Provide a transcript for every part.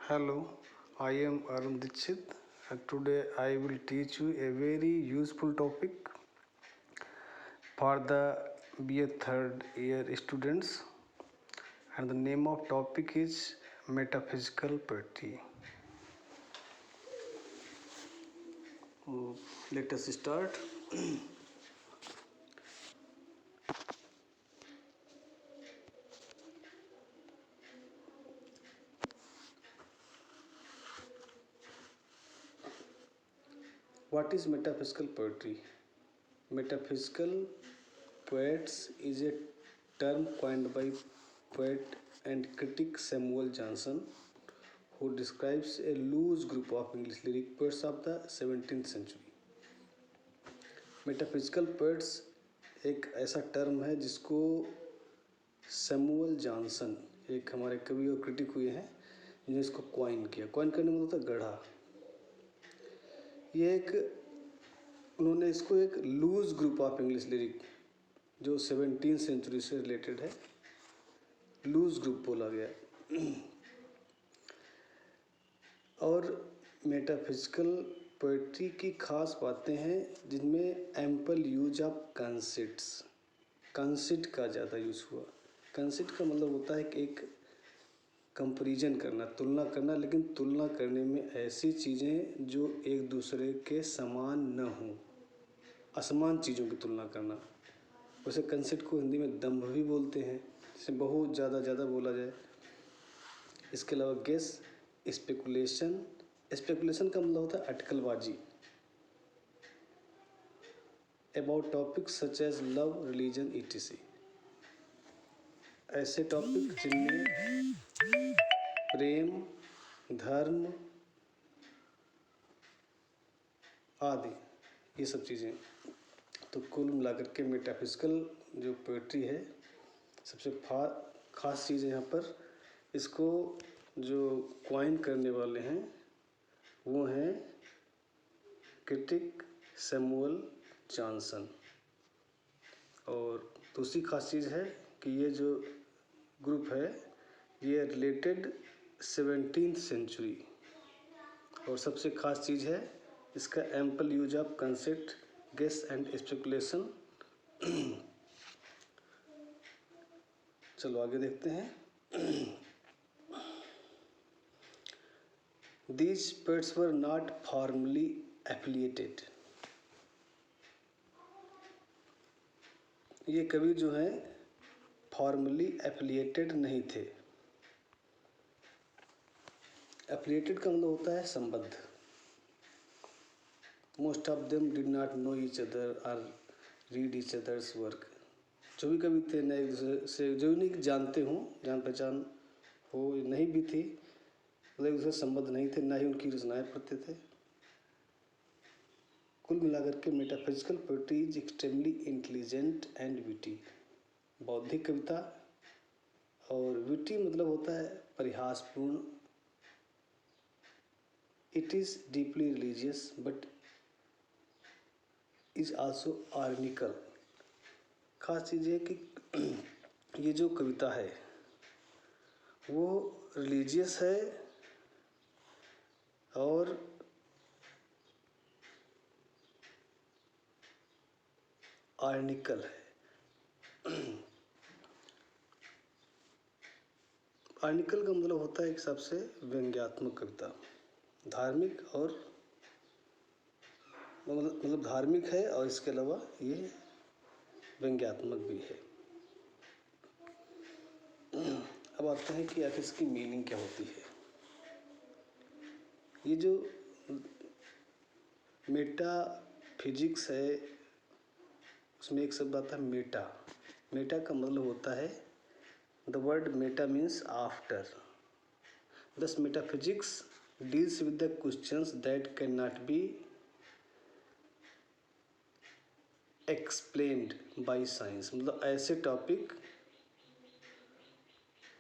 Hello, I am Arun Dixit and today I will teach you a very useful topic for the BA third year students, and the name of topic is metaphysical poetry. Let us start. What is metaphysical poetry? Metaphysical poets is a term coined by poet and critic Samuel Johnson, who describes a loose group of English lyric poets of the 17th century. Metaphysical poets एक ऐसा term है जिसको Samuel Johnson, एक हमारे कवि और critic हुए हैं, जिन्होंने इसको क्वाइन किया। क्वाइन करने में मतलब गढ़ा। ये एक उन्होंने इसको एक loose group of English lyric जो 17th सेंचुरी से रिलेटेड है, लूज ग्रुप बोला गया। और मेटाफिजिकल पोइट्री की खास बातें हैं जिनमें एम्पल यूज ऑफ कंसिट्स, कंसिट का ज़्यादा यूज़ हुआ। कंसिट का मतलब होता है कि एक कंपैरिजन करना, तुलना करना, लेकिन तुलना करने में ऐसी चीज़ें जो एक दूसरे के समान न हों, असमान चीज़ों की तुलना करना। वैसे कंसिट को हिंदी में दंभ भी बोलते हैं, जिसे बहुत ज़्यादा बोला जाए। इसके अलावा गेस, स्पेकुलेशन। स्पेकुलेशन का मतलब होता है अटकलबाजी about topics such as love, religion, etc। ऐसे टॉपिक जिनमें प्रेम, धर्म आदि ये सब चीज़ें। तो कुल मिलाकर के मेटाफिजिकल जो पोइट्री है, सबसे खास चीज़ है यहाँ पर, इसको जो क्वाइन करने वाले हैं वो हैं क्रिटिक सैमुअल जॉनसन। और दूसरी खास चीज़ है कि ये जो ग्रुप है ये रिलेटेड 17th सेंचुरी। और सबसे खास चीज़ है इसका ample use of concept, guess and speculation. चलो आगे देखते हैं। These poets were not formally affiliated। ये कवि जो हैं फॉर्मली एफिलिएटेड नहीं थे। एफिलिएटेड का मतलब होता है संबद्ध। Most of them did not know each other और रीड ईच अदर्स वर्क। जो भी कवि थे, न एक दूसरे से जो नहीं जानते हों, जान पहचान हो नहीं भी थी, मतलब एक दूसरे संबद्ध नहीं थे, ना ही उनकी रचनाएं पढ़ते थे। कुल मिलाकर के metaphysical poetry is extremely intelligent and witty. बौद्धिक कविता, और विटी मतलब होता है परिहासपूर्ण। It is deeply religious but is also ironical. खास चीज़ है कि ये जो कविता है वो रिलीजियस है और आर्निकल है। आर्निकल का मतलब होता है एक हिसाब से व्यंग्यात्मक कविता। धार्मिक और मतलब धार्मिक है और इसके अलावा ये व्यंग्यात्मक भी है। अब आते हैं कि आखिर इसकी मीनिंग क्या होती है। ये जो मेटा फिजिक्स है उसमें एक शब्द आता है मेटा। मेटा का मतलब होता है, the word meta means after. Thus metaphysics deals with the questions that can not be explained by science. मतलब ऐसे टॉपिक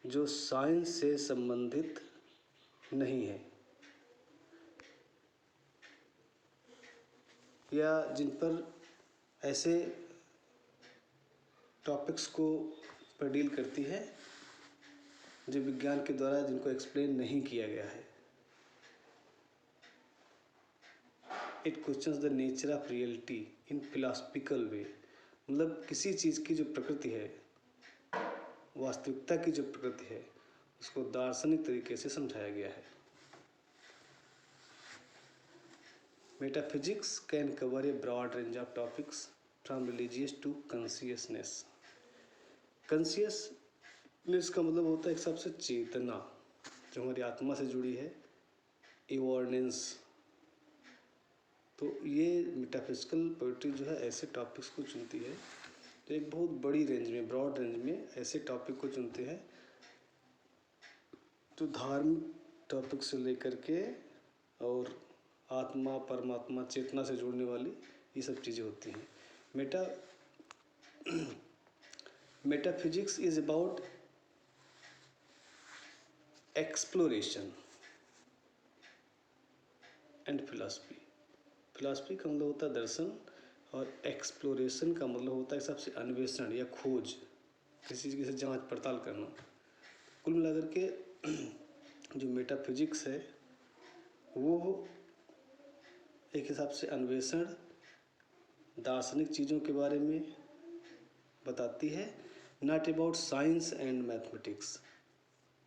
जो साइंस से संबंधित नहीं है या जिन पर ऐसे टॉपिक्स को पर डील करती है जो विज्ञान के द्वारा जिनको एक्सप्लेन नहीं किया गया है। It questions the nature of reality in philosophical way, मतलब किसी चीज़ की जो प्रकृति है, वास्तविकता की जो प्रकृति है, उसको दार्शनिक तरीके से समझाया गया है। Metaphysics can cover a broad range of topics from religious to consciousness. Consciousness का मतलब होता है एक सबसे चेतना जो हमारी आत्मा से जुड़ी है, अवेयरनेस। तो ये मेटाफिजिकल पोइट्री जो है ऐसे टॉपिक्स को चुनती है तो एक बहुत बड़ी रेंज में, ब्रॉड रेंज में ऐसे टॉपिक को चुनते हैं तो धार्मिक टॉपिक से लेकर के और आत्मा, परमात्मा, चेतना से जुड़ने वाली ये सब चीज़ें होती हैं। Metaphysics is about exploration and philosophy. Philosophy का मतलब होता है दर्शन और एक्सप्लोरेशन का मतलब होता है सबसे अन्वेषण या खोज, किसी चीज़ की जांच पड़ताल करना। कुल मिलाकर के जो मेटाफिजिक्स है वो एक हिसाब से अन्वेषण, दार्शनिक चीज़ों के बारे में बताती है, not about science and mathematics.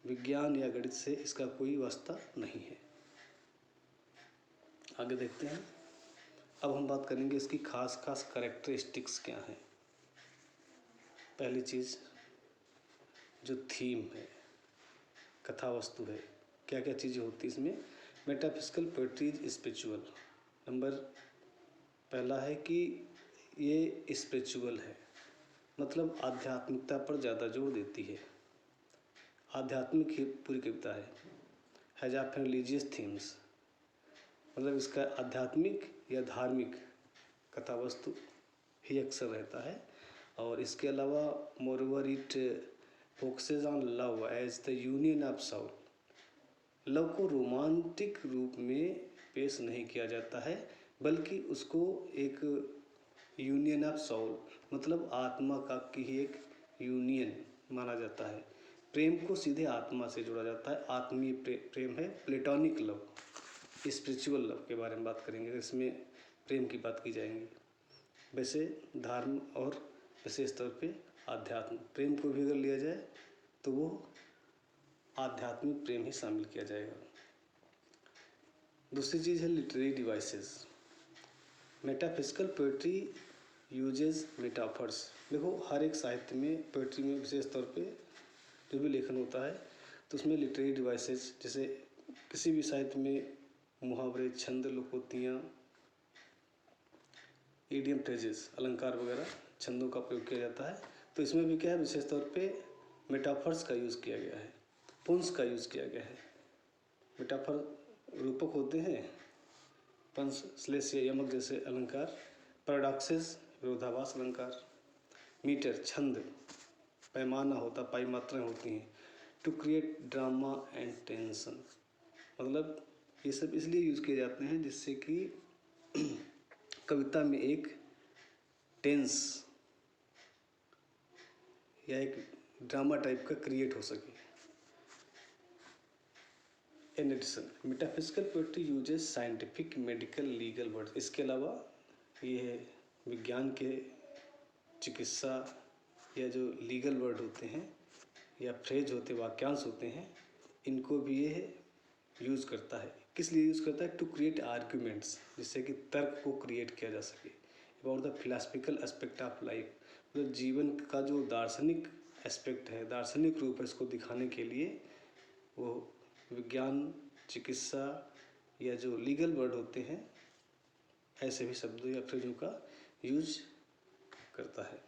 विज्ञान या गणित से इसका कोई वास्ता नहीं है। आगे देखते हैं। अब हम बात करेंगे इसकी खास खास कैरेक्टरिस्टिक्स क्या हैं। पहली चीज़ जो थीम है, कथा वस्तु है, क्या क्या चीज़ें होती हैं इसमें। Metaphysical poetry is spiritual. Number पहला है कि ये स्पिरिचुअल है, मतलब आध्यात्मिकता पर ज़्यादा जोर देती है। आध्यात्मिक ही पूरी कविता है। हैज ऑफ रिलीजियस थीम्स, मतलब इसका आध्यात्मिक या धार्मिक कथा वस्तु ही अक्सर रहता है। और इसके अलावा moreover it focuses on love as the union of soul. Love को रोमांटिक रूप में पेश नहीं किया जाता है, बल्कि उसको एक यूनियन ऑफ सोल, मतलब आत्मा का की ही एक यूनियन माना जाता है। प्रेम को सीधे आत्मा से जोड़ा जाता है। आत्मीय प्रेम है प्लेटोनिक लव। स्पिरिचुअल लव के बारे में बात करेंगे, इसमें प्रेम की बात की जाएगी। वैसे धर्म और विशेष तौर पे आध्यात्म प्रेम को भी अगर लिया जाए तो वो आध्यात्मिक प्रेम ही शामिल किया जाएगा। दूसरी चीज़ है literary devices. Metaphysical poetry uses metaphors. देखो हर एक साहित्य में, पोएट्री में विशेष तौर पे जो भी लेखन होता है तो उसमें लिटरेरी डिवाइसेस, जैसे किसी भी साहित्य में मुहावरे, छंद, लोकोक्तियाँ, ईडियम फ्रेजेस, अलंकार वगैरह छंदों का प्रयोग किया जाता है। तो इसमें भी क्या है, विशेष तौर पे मेटाफर्स का यूज़ किया गया है, पुंस का यूज़ किया गया है। मेटाफर रूपक होते हैं, पंस, श्लेष्य, यमक जैसे अलंकार, पैराडॉक्सेस, विरोधाभास अलंकार, मीटर, छंद, पैमाना होता, पाई मात्राएँ होती हैं, to create drama and tension. मतलब ये सब इसलिए यूज़ किए जाते हैं जिससे कि कविता में एक टेंस या एक ड्रामा टाइप का क्रिएट हो सके। In addition metaphysical poetry uses scientific, medical, legal words. इसके अलावा ये विज्ञान के, चिकित्सा या जो लीगल वर्ड होते हैं या फ्रेज होते, वाक्यांश होते हैं, इनको भी ये यूज़ करता है। किस लिए यूज़ करता है? टू क्रिएट आर्ग्यूमेंट्स, जिससे कि तर्क को क्रिएट किया जा सके। About the philosophical aspect of life, मतलब जीवन का जो दार्शनिक एस्पेक्ट है, दार्शनिक रूप है, इसको दिखाने के लिए वो विज्ञान, चिकित्सा या जो लीगल वर्ड होते हैं ऐसे भी शब्दों या फ्रेजों का यूज करता है।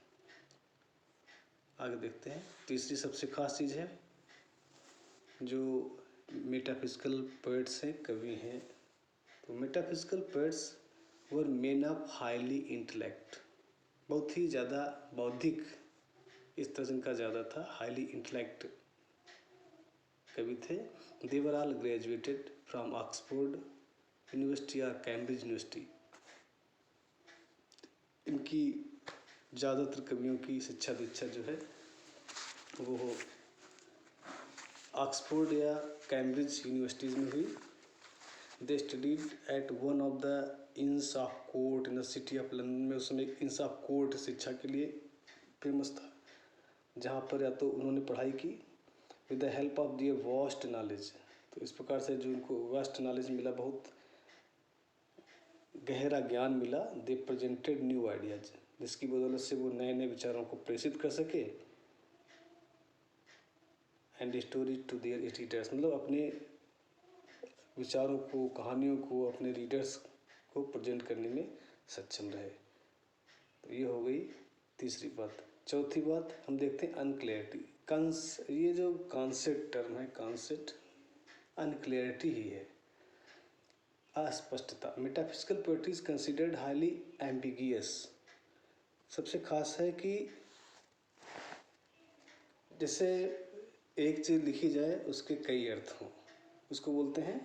आगे देखते हैं। तीसरी सबसे खास चीज़ है जो मेटाफिजिकल पोएट्स हैं, कवि हैं। तो metaphysical poets were main of highly intellect, बहुत ही ज़्यादा बौद्धिक इस तरह का ज़्यादा था, हाईली इंटेलेक्ट कवि थे। They were all graduated from Oxford University और कैम्ब्रिज यूनिवर्सिटी। इनकी ज़्यादातर कवियों की शिक्षा दीक्षा जो है वो ऑक्सफोर्ड या कैम्ब्रिज यूनिवर्सिटीज़ में हुई। They studied at one of the inns of court in the city of London में उस समय एक इंस ऑफ कोर्ट शिक्षा के लिए फेमस था, जहाँ पर या तो उन्होंने पढ़ाई की with the help of their vast knowledge. तो इस प्रकार से जो उनको वास्ट नॉलेज मिला, बहुत गहरा ज्ञान मिला, दे प्रेजेंटेड न्यू आइडियाज, जिसकी बदौलत से वो नए नए विचारों को प्रेषित कर सके and story to their readers, मतलब अपने विचारों को, कहानियों को अपने रीडर्स को प्रेजेंट करने में सक्षम रहे। तो ये हो गई तीसरी बात। चौथी बात हम देखते हैं अनक्लैरिटी। ये जो कॉन्सेप्ट टर्म है, कॉन्सेप्ट अनक्लैरिटी ही है, अस्पष्टता। Metaphysical poetry is considered highly ambiguous. सबसे खास है कि जैसे एक चीज़ लिखी जाए उसके कई अर्थ हों, उसको बोलते हैं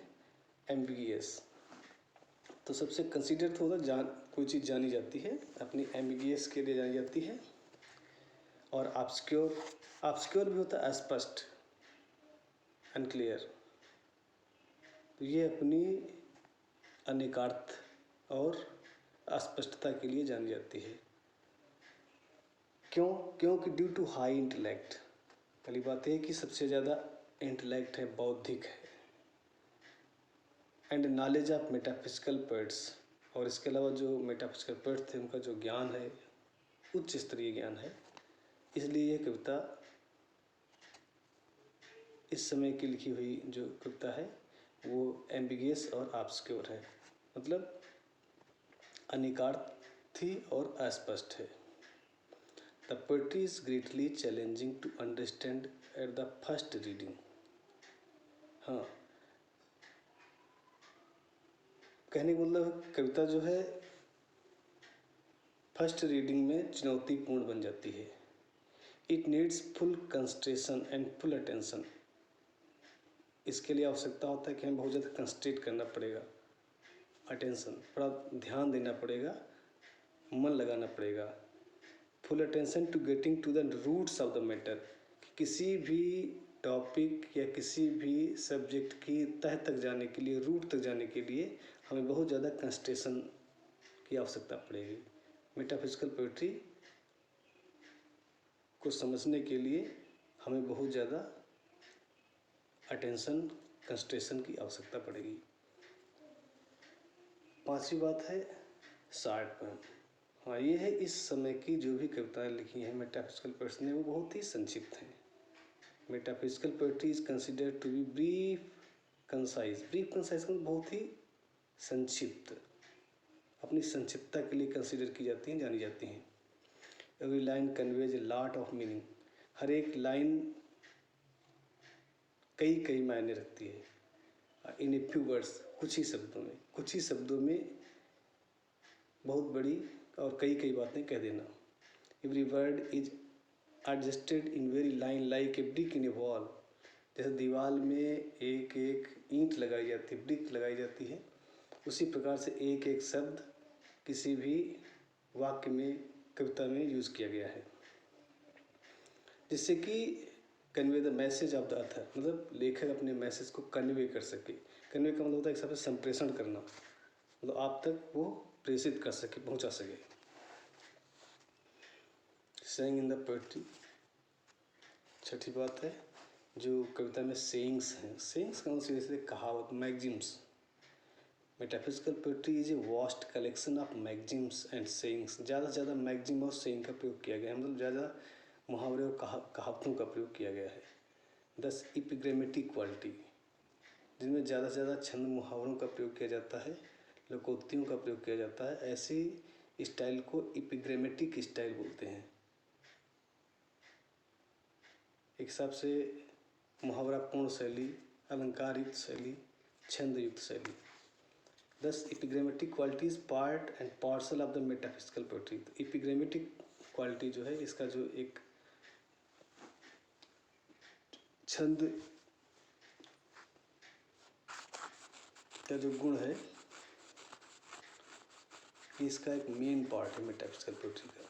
एम्बिगियस। तो सबसे कंसिडर तो होता कोई चीज़ जानी जाती है, अपनी एम्बिगियस के लिए जानी जाती है। और ऑब्सक्योर भी होता है अस्पष्ट, अनक्लियर। तो ये अपनी अनेकार्थ और अस्पष्टता के लिए जानी जाती है। क्योंकि ड्यू टू हाई इंटेलेक्ट, पहली बात है कि सबसे ज़्यादा इंटेलेक्ट है, बौद्धिक है, and knowledge of metaphysical poets, और इसके अलावा जो मेटाफिजिकल पोएट्स थे उनका जो ज्ञान है उच्च स्तरीय ज्ञान है, इसलिए ये कविता इस समय की लिखी हुई जो कविता है वो एम्बिगियस और ऑब्सक्योर है, मतलब अनिकार्थी और अस्पष्ट है। The poetry is greatly challenging to understand at the first reading. हाँ, कहने का मतलब कविता जो है फर्स्ट रीडिंग में चुनौतीपूर्ण बन जाती है। It needs full concentration and full attention. इसके लिए आवश्यकता होता है कि हमें बहुत ज़्यादा कंसंट्रेट करना पड़ेगा, अटेंशन, थोड़ा ध्यान देना पड़ेगा, मन लगाना पड़ेगा। Full attention to getting to the roots of the matter, किसी भी टॉपिक या किसी भी सब्जेक्ट की तह तक जाने के लिए, रूट तक जाने के लिए हमें बहुत ज़्यादा कंसंट्रेशन की आवश्यकता पड़ेगी। मेटाफिजिकल पोएट्री को समझने के लिए हमें बहुत ज़्यादा अटेंशन, कंसंट्रेशन की आवश्यकता पड़ेगी। पांचवी बात है शॉर्ट पोएम। हाँ, ये है इस समय की जो भी कविताएं लिखी हैं मेटाफिजिकल पोएट्स ने, वो बहुत ही संक्षिप्त हैं। Metaphysical poetry is considered to be brief concise. Brief concise मतलब बहुत ही संक्षिप्त, अपनी संक्षिप्तता के लिए कंसिडर की जाती हैं, जानी जाती हैं। Every line conveys a lot of meaning. हर एक लाइन कई कई मायने रखती है। इन ए फ्यू वर्ड्स, कुछ ही शब्दों में बहुत बड़ी और कई कई बातें कह देना। Every word is adjusted in very line like a brick in A wall. जैसे दीवार में एक एक ईंट लगाई जाती है, ब्रिक लगाई जाती है, उसी प्रकार से एक एक शब्द किसी भी वाक्य में, कविता में यूज़ किया गया है, जिससे कि convey the message of the author, मतलब लेखक अपने मैसेज को कन्वे कर सके। कन्वे का मतलब होता है एक शब्द संप्रेषण करना, मतलब आप तक वो प्रेषित कर सके, पहुंचा सके। Saying in the poetry. छठी बात है जो कविता में सेइंग्स हैं। सेइंग्स का मतलब जैसे कहावत, maxims. Metaphysical poetry is a vast collection of maxims and sayings. ज़्यादा से ज़्यादा मैगजिम और सेइंग का प्रयोग किया गया है, मतलब ज़्यादा मुहावरे और कहावतों का प्रयोग किया गया है। 10 इपिग्रामेटिक क्वालिटी, जिनमें ज़्यादा से ज़्यादा छंद मुहावरों का प्रयोग किया जाता है, लोकोक्तियों का प्रयोग किया जाता है। ऐसी स्टाइल को इपिग्रामेटिक स्टाइल बोलते हैं। एक हिसाब से मुहावरापूर्ण शैली, अलंकारित शैली, छंद युक्त शैली। 10 epigrammatic qualities part and parcel of the metaphysical poetry. तो इपिग्रामेटिक क्वालिटी जो है, इसका जो एक छंद का जो गुण है, ये इसका एक मेन पार्ट है मेटाफिजिकल पोएट्री का।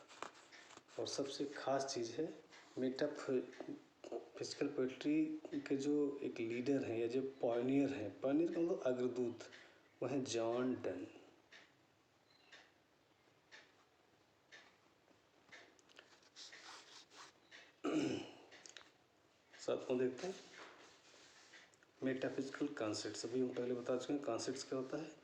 और सबसे खास चीज़ है मेटाफिजिकल पोएट्री के जो एक लीडर हैं या जो पॉयनियर हैं, पॉयनियर का मतलब अग्रदूत, वह है जॉन डन। सातवां देखते हैं, मेटाफिजिकल कॉन्सेप्ट्स। अभी हम पहले बता चुके हैं कॉन्सेप्ट्स क्या होता है।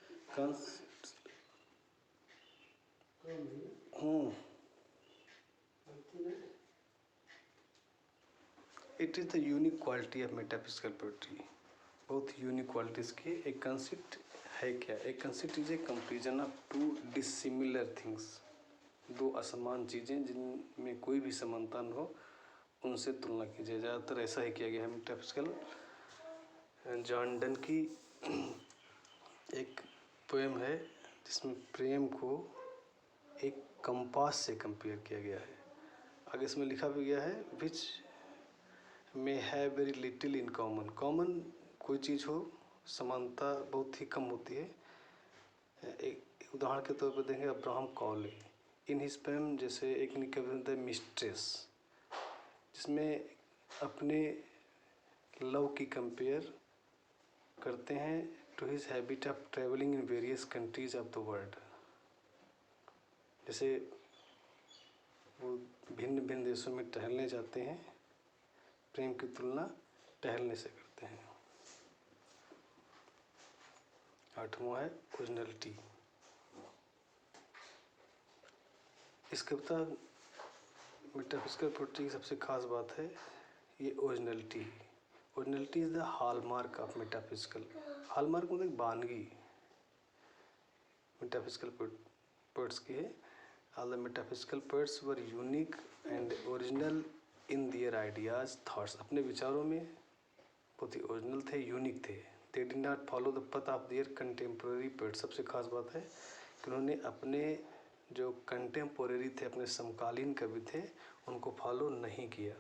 It is the unique quality of metaphysical poetry. बहुत यूनिक क्वालिटीज की एक कंसेप्ट है क्या। एक concept is a comparison of to dissimilar things. दो असमान चीज़ें जिनमें कोई भी समानता न हो, उनसे तुलना की जाए। ज़्यादातर ऐसा ही किया गया है मेटाफिजिकल। जॉन डन की एक पोएम है जिसमें प्रेम को एक कंपास से कंपेयर किया गया है। आगे इसमें लिखा भी गया है which may have very little in common. Common कोई चीज़ हो, समानता बहुत ही कम होती है। एक उदाहरण के तौर पर देखेंगे अब्राहम कॉली इन हिज पोएम, जैसे एक निकल द मिस्ट्रेस, जिसमें अपने लव की कंपेयर करते हैं to his habit of travelling in various countries of the world. जैसे वो भिन्न भिन्न देशों में टहलने जाते हैं, प्रेम की तुलना टहलने से करते हैं। आठवां है ओरिजिनलिटी। इस कविता मेटाफिजिकल पोएट्री की सबसे खास बात है ये originality. Originality is the hallmark of metaphysical. Hallmark मतलब बानगी मेटाफिजिकल पोएट्स की है। All the metaphysical poets were unique and original in their ideas thoughts. अपने विचारों में बहुत ही ओरिजिनल थे, यूनिक थे। They did not follow the path of their contemporary poets. सबसे खास बात है कि उन्होंने अपने जो कंटेम्पोरेरी थे, अपने समकालीन कवि थे, उनको फॉलो नहीं किया।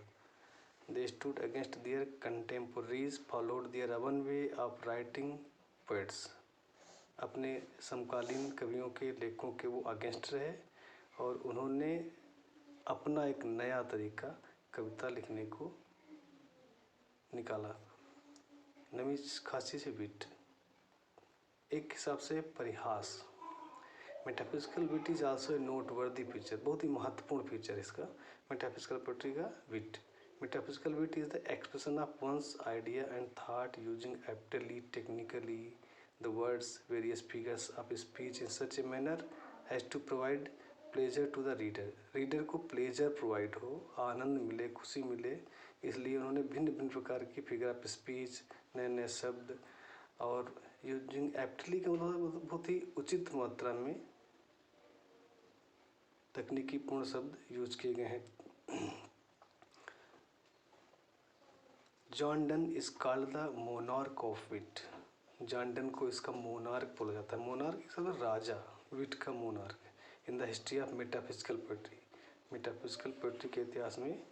They stood against their contemporaries, followed their own way of writing poets. अपने समकालीन कवियों के लेखों के वो अगेंस्ट रहे और उन्होंने अपना एक नया तरीका कविता लिखने को निकाला। नवी खासी से विट, एक हिसाब से परिहास। Metaphysical wit is also a noteworthy feature. बहुत ही महत्वपूर्ण फीचर इसका मेटाफिजिकल पोएट्री का wit. Metaphysical wit is the expression of one's idea and thought using aptly technically the words various figures of speech in such a manner as to provide pleasure to the reader। Reader को pleasure provide हो, आनंद मिले, खुशी मिले, इसलिए उन्होंने भिन्न भिन्न प्रकार की फिगर ऑफ स्पीच, नए नए शब्द और यूजिंग एप्टली का मतलब बहुत ही उचित मात्रा में तकनीकी पूर्ण शब्द यूज किए गए हैं। John Donne is called the monarch of wit. John Donne को इसका मोनार्क बोला जाता है। मोनार्क एक मतलब राजा, विट का monarch. In the history of metaphysical poetry, metaphysical poetry के इतिहास में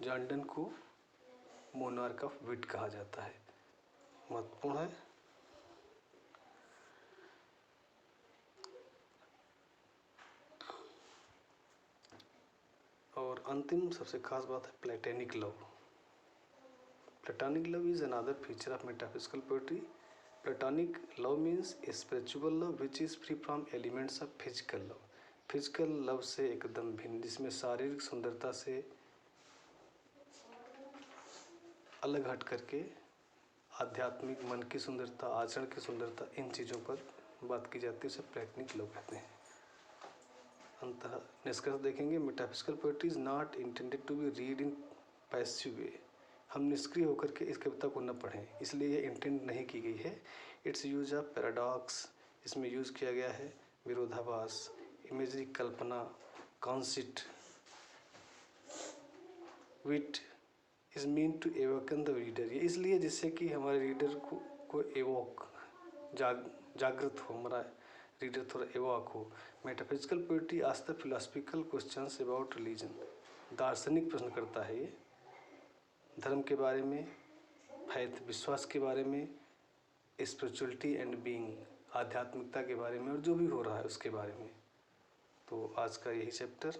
जॉन डन को मोनार्क ऑफ विट कहा जाता है। महत्वपूर्ण है। और अंतिम सबसे खास बात है platonic love. Platonic love is another feature of metaphysical poetry. Platonic love means a spiritual love which is free from elements of physical love. Physical love से एकदम भिन्न, जिसमें शारीरिक सुंदरता से अलग हट करके आध्यात्मिक मन की सुंदरता, आचरण की सुंदरता, इन चीज़ों पर बात की जाती है, उसे प्लेटोनिक लव कहते हैं। अंततः निष्कर्ष देखेंगे, metaphysical poetry is not intended to be read in passive way. हम निष्क्रिय होकर के इस कविता को न पढ़ें, इसलिए ये इंटेंड नहीं की गई है। इट्स यूज ऑफ पैराडॉक्स, इसमें यूज किया गया है विरोधाभास, इमेजरी, कल्पना, conceit. Wit is mean to awaken the reader. ये इसलिए जिससे कि हमारे रीडर को एवोक, जागृत हो, हमारा रीडर थोड़ा एवोक हो। Metaphysical poetry ask the philosophical questions about religion. दार्शनिक प्रश्न करता है ये धर्म के बारे में, फैथ, विश्वास के बारे में, स्पिरिचुअलिटी एंड बीइंग, आध्यात्मिकता के बारे में, और जो भी हो रहा है उसके बारे में। तो आज का यही चैप्टर